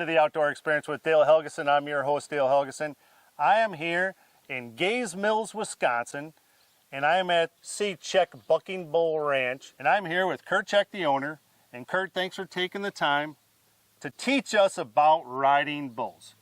into the Outdoor Experience with Dale Helgeson. I'm your host, Dale Helgeson. I am here in Gaze Mills, Wisconsin, and I am at CCheck Bucking Bulls Ranch, and I'm here with Curt Check, the owner. And Curt, thanks for taking the time to teach us about riding bulls.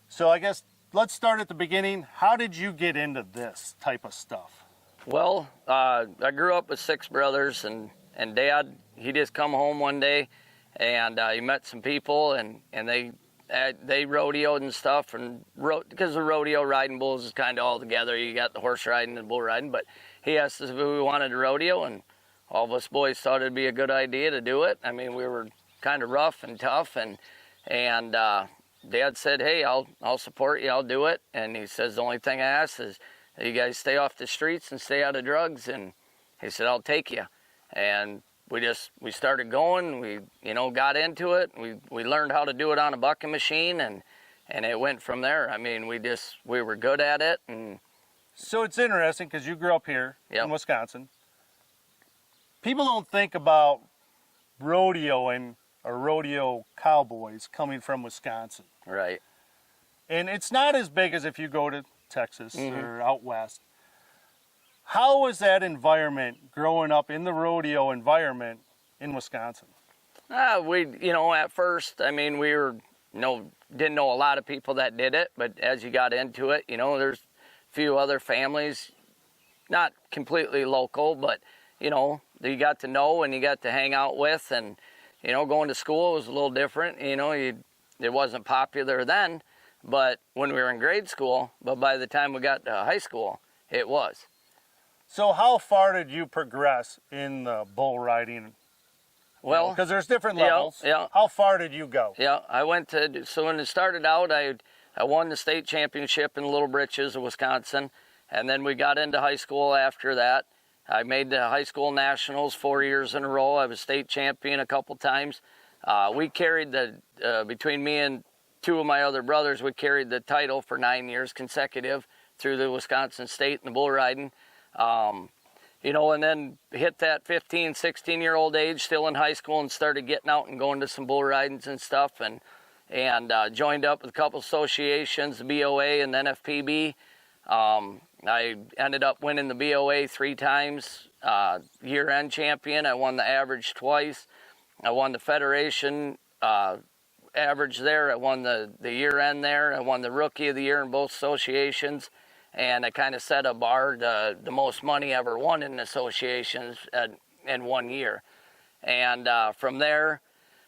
So I guess let's start at the beginning. How did you get into this type of stuff? Well, I grew up with 6 brothers, and Dad, he just come home one day, and he met some people, and they rodeoed and stuff, and because the rodeo riding bulls is kind of all together. You got the horse riding and bull riding, but he asked us if we wanted to rodeo, and all of us boys thought it'd be a good idea to do it. I mean, we were kind of rough and tough, and Dad said, "Hey, I'll support you. I'll do it." And he says, "The only thing I ask is that you guys stay off the streets and stay out of drugs." And he said, "I'll take you." And we started going. We got into it. We learned how to do it on a bucking machine, and it went from there. I mean, we were good at it. And so it's interesting because you grew up here in Wisconsin. People don't think about rodeoing or rodeo cowboys coming from Wisconsin. Right. And it's not as big as if you go to Texas or out west. How was that environment growing up in the rodeo environment in Wisconsin? At first, I mean, we didn't know a lot of people that did it, but as you got into it, there's a few other families, not completely local, but, you got to know and you got to hang out with, and, going to school was a little different. It wasn't popular then, but when we were in grade school, but by the time we got to high school, it was. So how far did you progress in the bull riding? Well, because there's different levels. Yeah. How far did you go? Yeah, so when it started out, I won the state championship in Little Britches of Wisconsin, and then we got into high school after that. I made the high school nationals 4 years in a row. I was state champion a couple times. We carried between me and 2 of my other brothers, we carried the title for 9 years consecutive through the Wisconsin State and the bull riding. And then hit that 15, 16-year-old age, still in high school, and started getting out and going to some bull ridings and stuff, and joined up with a couple associations, the BOA and then FPB. I ended up winning the BOA 3 times, year-end champion. I won the average twice. I won the federation average there. I won the year-end there. I won the rookie of the year in both associations. And I kind of set a bar to the most money ever won in associations in 1 year. And from there,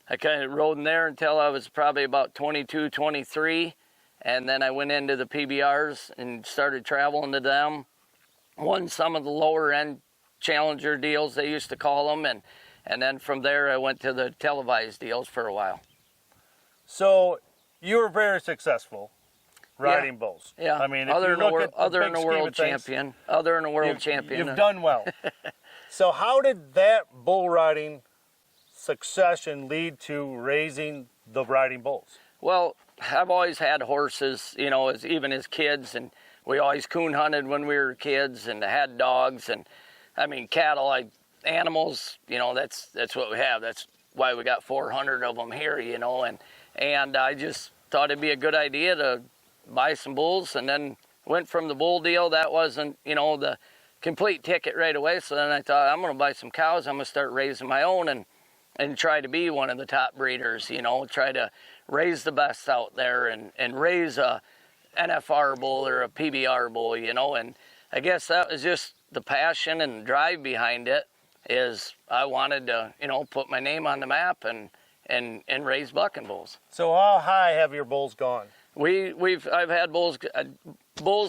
I kind of rode in there until I was probably about 22, 23. And then I went into the PBRs and started traveling to them. Won some of the lower end challenger deals, they used to call them. And then from there, I went to the televised deals for a while. So you were very successful riding bulls. Yeah. I mean, other than a world champion. You've done well. So how did that bull riding succession lead to raising the riding bulls? Well, I've always had horses, even as kids, and we always coon hunted when we were kids, and had dogs, and I mean cattle, animals. That's what we have. That's why we got 400 of them here, and I just thought it'd be a good idea to buy some bulls, and then went from the bull deal. That wasn't, the complete ticket right away. So then I thought, I'm going to buy some cows. I'm going to start raising my own and try to be one of the top breeders, try to raise the best out there and raise a NFR bull or a PBR bull, and I guess that was just the passion and drive behind it. Is I wanted to, put my name on the map and raise bucking bulls. So how high have your bulls gone? I've had bulls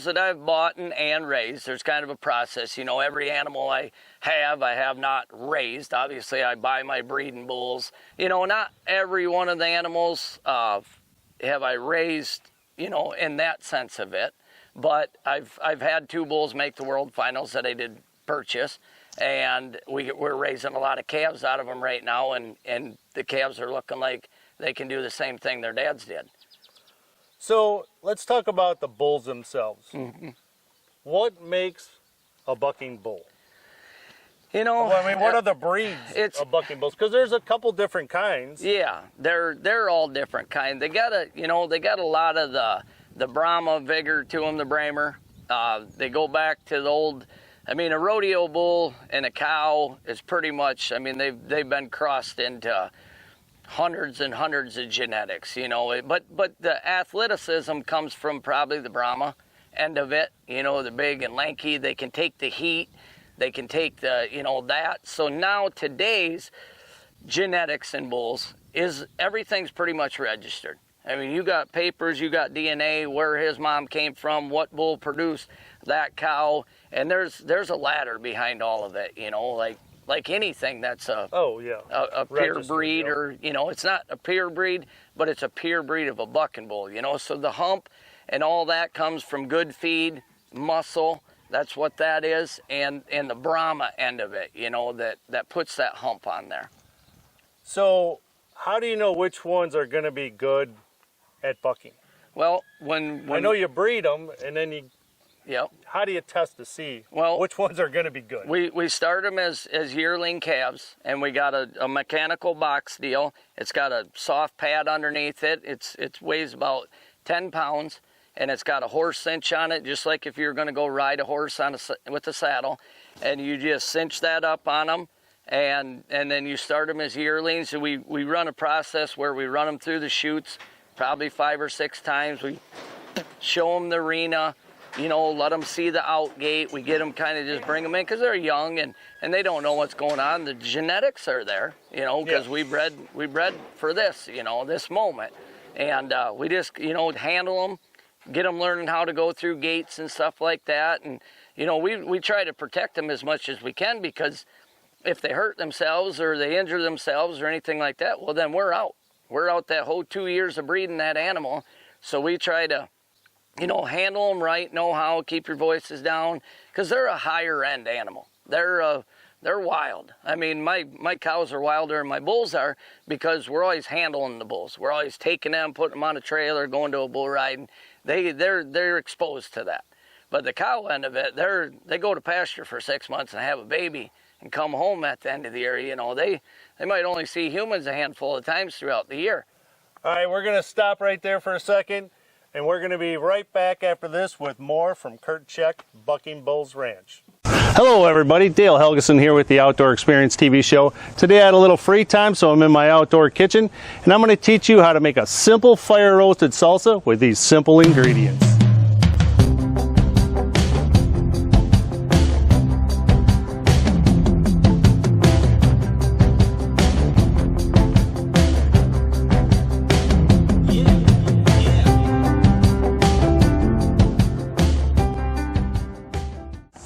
that I've bought and raised. There's kind of a process, every animal I have not raised. Obviously, I buy my breeding bulls. Not every one of the animals have I raised, in that sense of it. But I've had 2 bulls make the world finals that I did purchase, and we're raising a lot of calves out of them right now, and the calves are looking like they can do the same thing their dads did. So let's talk about the bulls themselves. What makes a bucking bull? You know, Well, I mean, what are the breeds of bucking bulls? Because there's a couple different kinds. Yeah, they're all different kind. They got a lot of the Brahma vigor to them, the Bramer. They go back to the old. I mean, a rodeo bull and a cow is pretty much. I mean, they've been crossed into hundreds and hundreds of genetics. You know, but the athleticism comes from probably the Brahma end of it. You know, they're big and lanky. They can take the heat. They can take the, that. So now today's genetics in bulls is everything's pretty much registered. I mean, you got papers, you got DNA, where his mom came from, what bull produced that cow, and there's a ladder behind all of it, like anything that's a pure breed, or, it's not a pure breed, but it's a pure breed of a bucking bull, So the hump and all that comes from good feed, muscle. That's what that is, and the Brahma end of it, that puts that hump on there. So how do you know which ones are going to be good at bucking? Well, when I know you breed them, and then Yep. How do you test to see which ones are going to be good? We start them as yearling calves, and we got a mechanical box deal. It's got a soft pad underneath it. It weighs about 10 pounds. And it's got a horse cinch on it, just like if you're going to go ride a horse with a saddle. And you just cinch that up on them, and then you start them as yearlings. And we run a process where we run them through the chutes probably 5 or 6 times. We show them the arena, let them see the out gate. We get them kind of just bring them in because they're young and they don't know what's going on. The genetics are there, because we bred for this, this moment. And we just, handle them. Get them learning how to go through gates and stuff like that. And, we try to protect them as much as we can, because if they hurt themselves or they injure themselves or anything like that, well, then we're out. We're out that whole 2 years of breeding that animal. So we try to, handle them right, know how, keep your voices down, because they're a higher end animal. They're wild. I mean, my cows are wilder than my bulls are, because we're always handling the bulls. We're always taking them, putting them on a trailer, going to a bull ride. And they're exposed to that. But the cow end of it, they go to pasture for 6 months and have a baby and come home at the end of the year. They might only see humans a handful of times throughout the year. All right, we're going to stop right there for a second, and we're going to be right back after this with more from Curt Check, Bucking Bulls Ranch. Hello everybody, Dale Helgeson here with the Outdoor Experience TV show. Today I had a little free time, so I'm in my outdoor kitchen, and I'm going to teach you how to make a simple fire roasted salsa with these simple ingredients.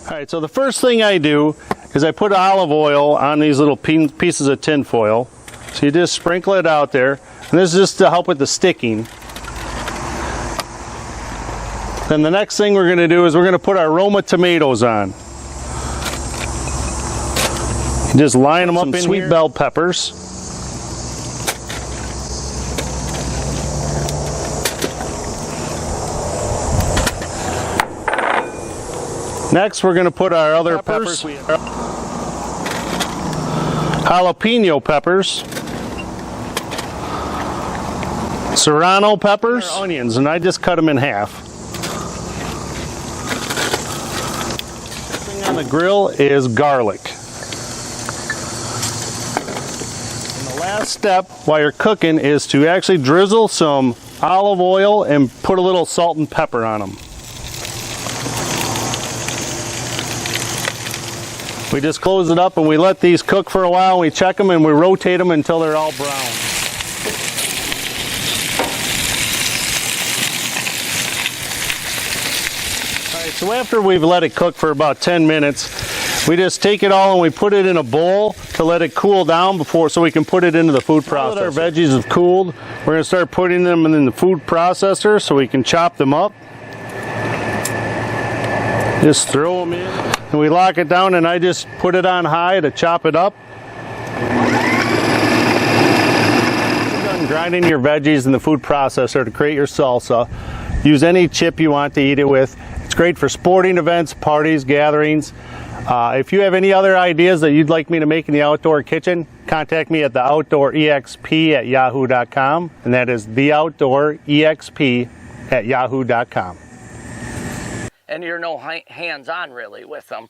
Alright, so the first thing I do is I put olive oil on these little pieces of tin foil. So you just sprinkle it out there, and this is just to help with the sticking. Then the next thing we're going to do is we're going to put our Roma tomatoes on. You just line them up in sweet bell peppers. Next, we're going to put our other peppers. Jalapeno peppers. Serrano peppers. Onions, and I just cut them in half. Thing on the grill is garlic. And the last step while you're cooking is to actually drizzle some olive oil and put a little salt and pepper on them. We just close it up and we let these cook for a while. We check them and we rotate them until they're all brown. Alright, so after we've let it cook for about 10 minutes, we just take it all and we put it in a bowl to let it cool down so we can put it into the food processor. Now that our veggies have cooled, we're going to start putting them in the food processor so we can chop them up. Just throw them in. And we lock it down, and I just put it on high to chop it up. You're done grinding your veggies in the food processor to create your salsa. Use any chip you want to eat it with. It's great for sporting events, parties, gatherings. If you have any other ideas that you'd like me to make in the outdoor kitchen, contact me at theoutdoorexp@yahoo.com, and that is theoutdoorexp@yahoo.com. And you're no hands-on really with them.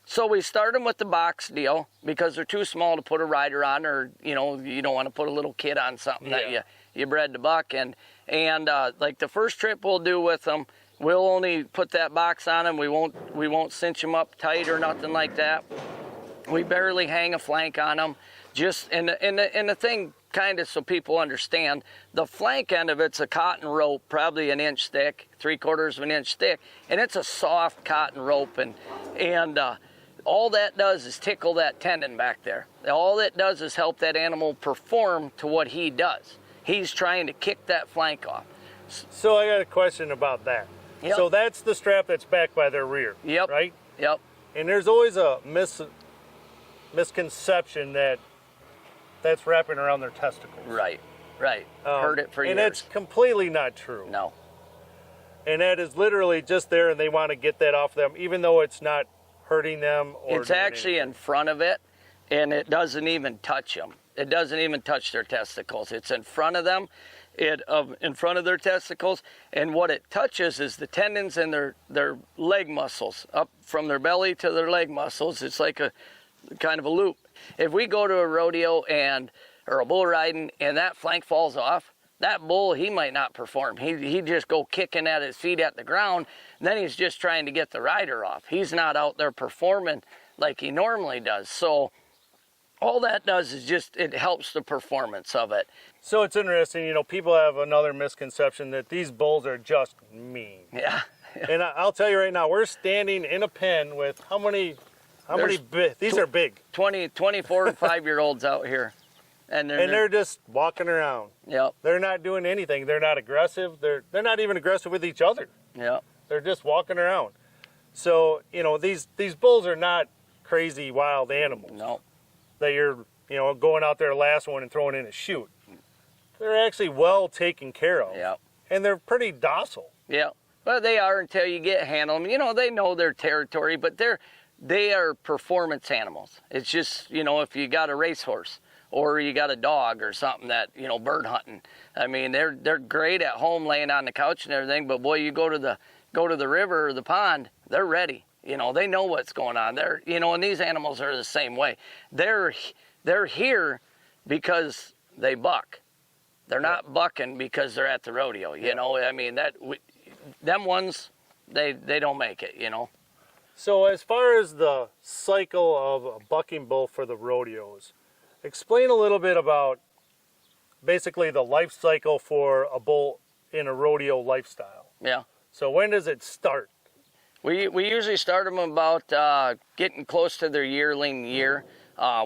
So we start them with the box deal because they're too small to put a rider on, or you don't want to put a little kid on something that you bred to buck. And like the first trip we'll do with them, we'll only put that box on them. We won't cinch them up tight or nothing like that. We barely hang a flank on them. Just and the thing, kind of so people understand, the flank end of it's a cotton rope, probably an inch thick, 3/4 of an inch thick, and it's a soft cotton rope, and all that does is tickle that tendon back there. All it does is help that animal perform to what he does. He's trying to kick that flank off. So I got a question about that. Yep. So that's the strap that's back by their rear, Yep. right? Yep. And there's always a misconception that that's wrapping around their testicles. Right. Heard it for years. And that's completely not true. No. And that is literally just there, and they want to get that off them, even though it's not hurting them. Or It's actually anything. in front of it, and it doesn't even touch them. It doesn't even touch their testicles. It's in front of them, in front of their testicles, and what it touches is the tendons in their leg muscles, up from their belly to their leg muscles. It's like a kind of a loop. If we go to a rodeo or a bull riding and that flank falls off, that bull, he might not perform. He just go kicking at his feet at the ground, and then he's just trying to get the rider off. He's not out there performing like he normally does. So all that does is just, it helps the performance of it. So it's interesting, people have another misconception that these bulls are just mean. Yeah. And I'll tell you right now, we're standing in a pen with how many these are big. 24 and 5-year-olds out here. And they're just walking around. Yep. They're not doing anything. They're not aggressive. They're not even aggressive with each other. Yep. They're just walking around. So, these bulls are not crazy wild animals. No. That you're, going out there last one and throwing in a chute. They're actually well taken care of. Yep. And they're pretty docile. Yeah. Well, they are until you get handle them. They know their territory, but they are performance animals. It's just, if you got a racehorse or you got a dog or something that, bird hunting. I mean, they're great at home laying on the couch and everything, but boy, you go to the river or the pond, they're ready. They know what's going on. And these animals are the same way. They're here because they buck. They're not bucking because they're at the rodeo. I mean, them ones, they don't make it. So as far as the cycle of a bucking bull for the rodeos, explain a little bit about basically the life cycle for a bull in a rodeo lifestyle. Yeah. So when does it start? We usually start them about getting close to their yearling year.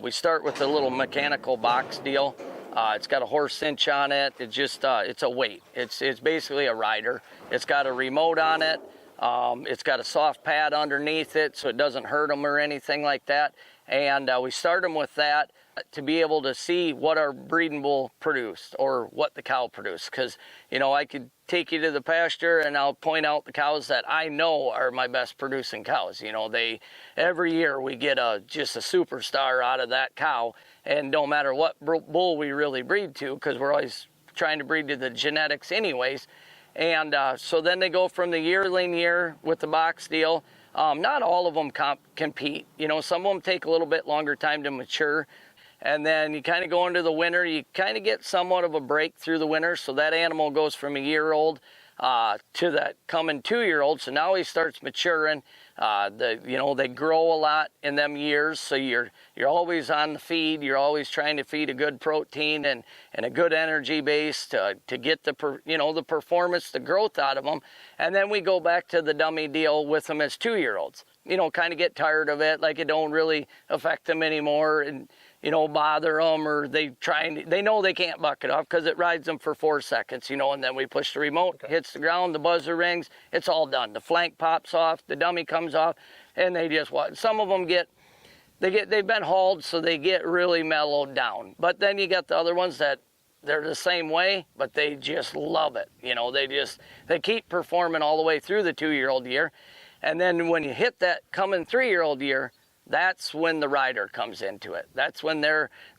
We start with a little mechanical box deal. It's got a horse cinch on it. It just it's a weight. It's basically a rider. It's got a remote on it. It's got a soft pad underneath it so it doesn't hurt them or anything like that. And we start them with that to be able to see what our breeding bull produced or what the cow produced. Because, I could take you to the pasture and I'll point out the cows that I know are my best producing cows. Every year we get just a superstar out of that cow. And no matter what bull we really breed to, because we're always trying to breed to the genetics anyways. And so then they go from the yearling year with the box deal. Not all of them compete. Some of them take a little bit longer time to mature. And then you kind of go into the winter. You kind of get somewhat of a break through the winter. So that animal goes from a year-old to that coming 2-year-old. So now he starts maturing. They grow a lot in them years. So you're always on the feed. You're always trying to feed a good protein and a good energy base to get the performance, the growth out of them. And then we go back to the dummy deal with them as 2-year-olds. Kind of get tired of it, like it don't really affect them anymore and bother them, or they know they can't buck it off because it rides them for 4 seconds, and then we push the remote, hits the ground, the buzzer rings, it's all done. The flank pops off, the dummy comes off, and they just watch. Some of them they've been hauled, so they get really mellowed down. But then you got the other ones that they're the same way, but they just love it. They keep performing all the way through the 2-year-old year. And then when you hit that coming 3-year-old year, that's when the rider comes into it. That's when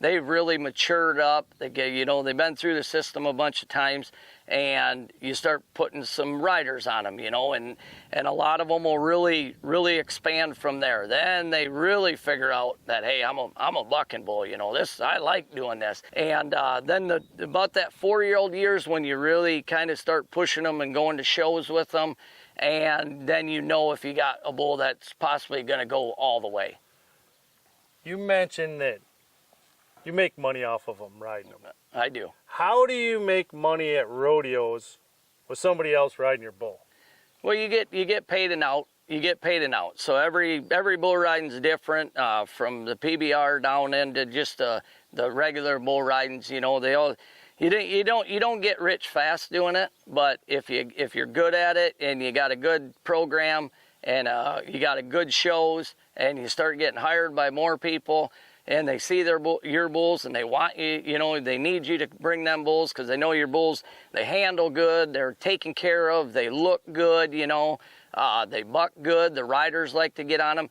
they've really matured up. They've been through the system a bunch of times, and you start putting some riders on them, and a lot of them will really, really expand from there. Then they really figure out that, hey, I'm a bucking bull, I like doing this. And then about that 4-year-old years when you really kind of start pushing them and going to shows with them, and then if you got a bull that's possibly going to go all the way. You mentioned that you make money off of them riding them. I do. How do you make money at rodeos with somebody else riding your bull? Well, you get paid an out. You get paid an out. So every bull riding is different, from the PBR down into just the regular bull ridings. They all. You don't get rich fast doing it, but if you're good at it and you got a good program and you got a good shows and you start getting hired by more people and they see your bulls and they want you, they need you to bring them bulls because they know your bulls, they handle good, they're taken care of, they look good, they buck good, the riders like to get on them.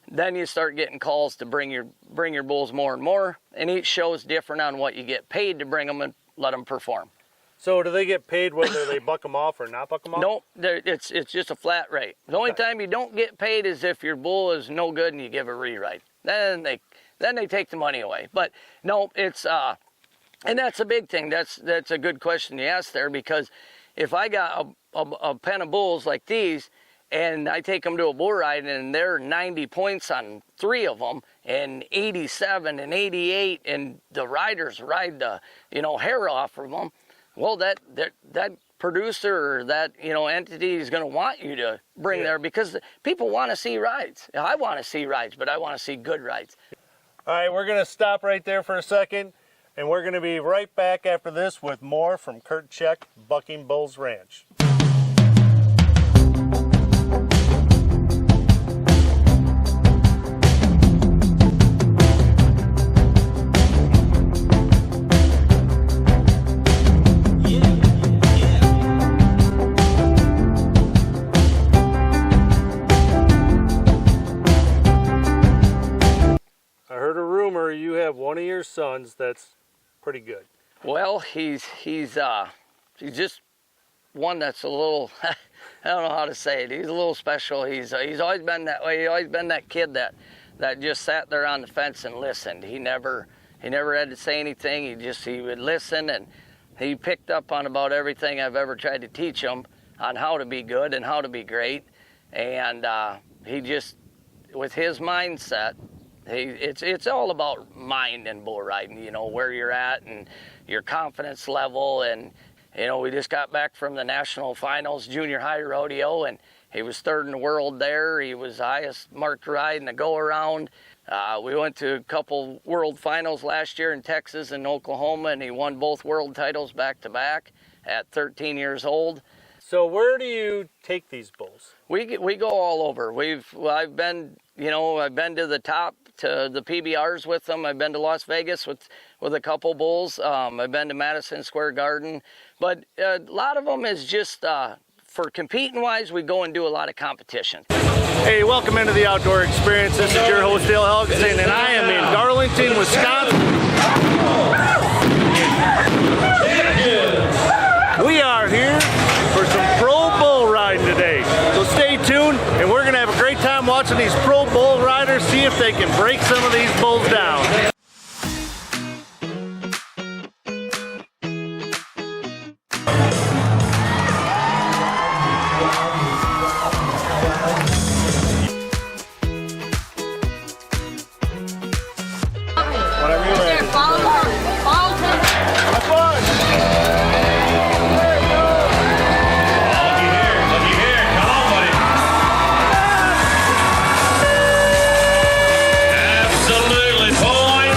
Then you start getting calls to bring your bulls more and more, and each show is different on what you get paid to bring them and let them perform. So do they get paid whether they buck them off or not buck them off? Nope, it's just a flat rate. The only time you don't get paid is if your bull is no good and you give a reride. Then they take the money away. But no, it's and that's a big thing. That's a good question you asked there, because if I got a pen of bulls like these and I take them to a bull ride and they're 90 points on 3 of them and 87 and 88 and the riders ride the hair off of them, well, that producer or that entity is going to want you to bring there, because people want to see rides. I want to see rides, but I want to see good rides. All right, we're going to stop right there for a second, and we're going to be right back after this with more from Curt Check, Bucking Bulls Ranch. You have one of your sons that's pretty good. Well, he's just one that's a little I don't know how to say it. He's a little special. He's always been that way. He's always been that kid that just sat there on the fence and listened. He never had to say anything. He would listen, and he picked up on about everything I've ever tried to teach him on how to be good and how to be great. And he just, with his mindset, it's all about mind and bull riding, where you're at and your confidence level. And, we just got back from the national finals, junior high rodeo, and he was 3rd in the world there. He was the highest marked ride in the go-around. We went to a couple world finals last year in Texas and Oklahoma, and he won both world titles back-to-back at 13 years old. So where do you take these bulls? We go all over. I've been to the top, to the PBRs with them. I've been to Las Vegas with a couple bulls. I've been to Madison Square Garden, but a lot of them is just for competing wise. We go and do a lot of competition. Hey, welcome into the Outdoor Experience. This is your host Dale Helgeson, and I am in Darlington, Wisconsin. We are here for some pro bull riding today, so stay tuned, and we're gonna have a great time watching these pro bull riders, see if they can break some of these bulls down. Whenever you're ready. Have fun. Absolutely, boys.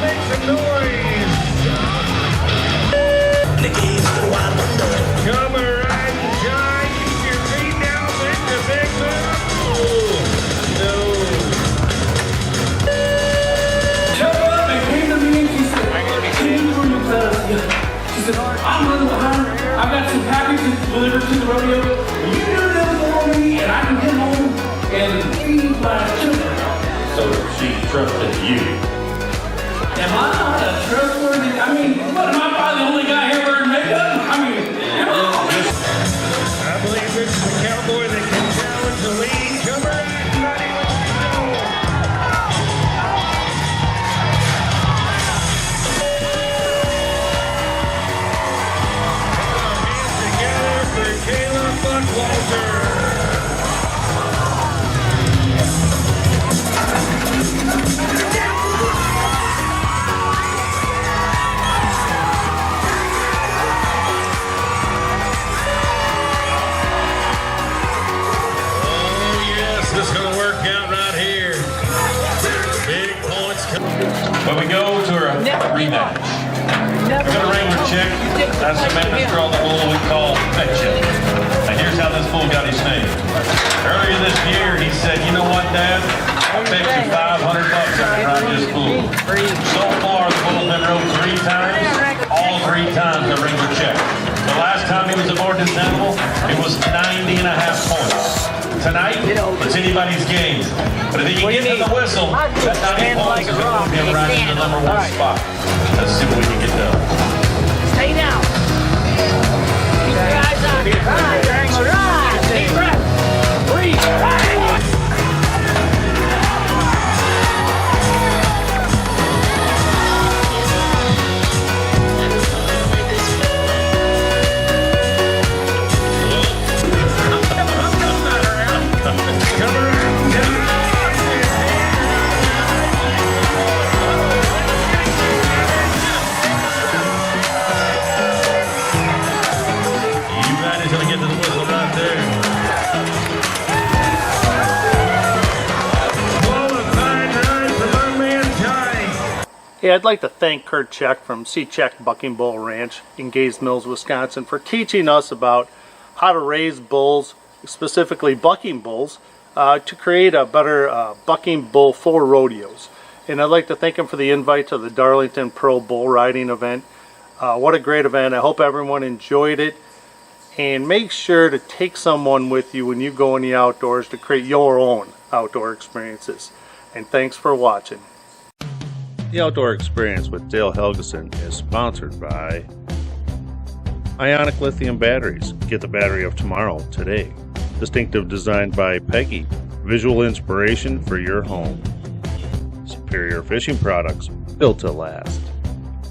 Make some noise. Come around, John. Keep your feet down. Make the big move. No. Shut up and came to me and she said, I'm running behind her. I've got some packages delivered to the rodeo. You do them for me and I can get home and feed my children. So she trusted you. Am I not a trustworthy? I mean, what, am I probably the only guy here wearing makeup? I mean, am I? I believe this is the cowboy that can challenge the lead. Come around, buddy. Let's go. Hands together for Caleb Buckwalter. This is going to work out right here. Big points coming. But we go to our rematch. We're going to ring with Check. That's the Memphis draw the bull we call Fetchin. And here's how this bull got his name. Earlier this year, he said, you know what, Dad? I'll bet you $500 I can ride this bull. So far, the bull has been rode 3 times. All 3 times I ring with Check. The last time he was aboard this animal, it was 90.5 points. Tonight, it's anybody's game. But if he can get to the whistle, that 90 points is going to be right in the number 1 spot. Let's see what we can get done. Stay down. Keep your eyes on it. Right. Deep breath. Breathe. Right. Hey, I'd like to thank Curt Check from CCheck Bucking Bulls Ranch in Gays Mills, Wisconsin for teaching us about how to raise bulls, specifically bucking bulls, to create a better bucking bull for rodeos. And I'd like to thank him for the invite to the Darlington Pro Bull Riding event. What a great event. I hope everyone enjoyed it. And make sure to take someone with you when you go in the outdoors to create your own outdoor experiences. And thanks for watching. The Outdoor Experience with Dale Helgeson is sponsored by Ionic Lithium Batteries. Get the battery of tomorrow today. Distinctive design by Peggy. Visual inspiration for your home. Superior Fishing Products, built to last.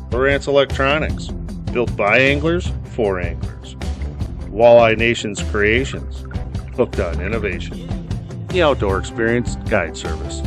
Lowrance Electronics, built by anglers for anglers. Walleye Nation's Creations, hooked on innovation. The Outdoor Experience Guide Service.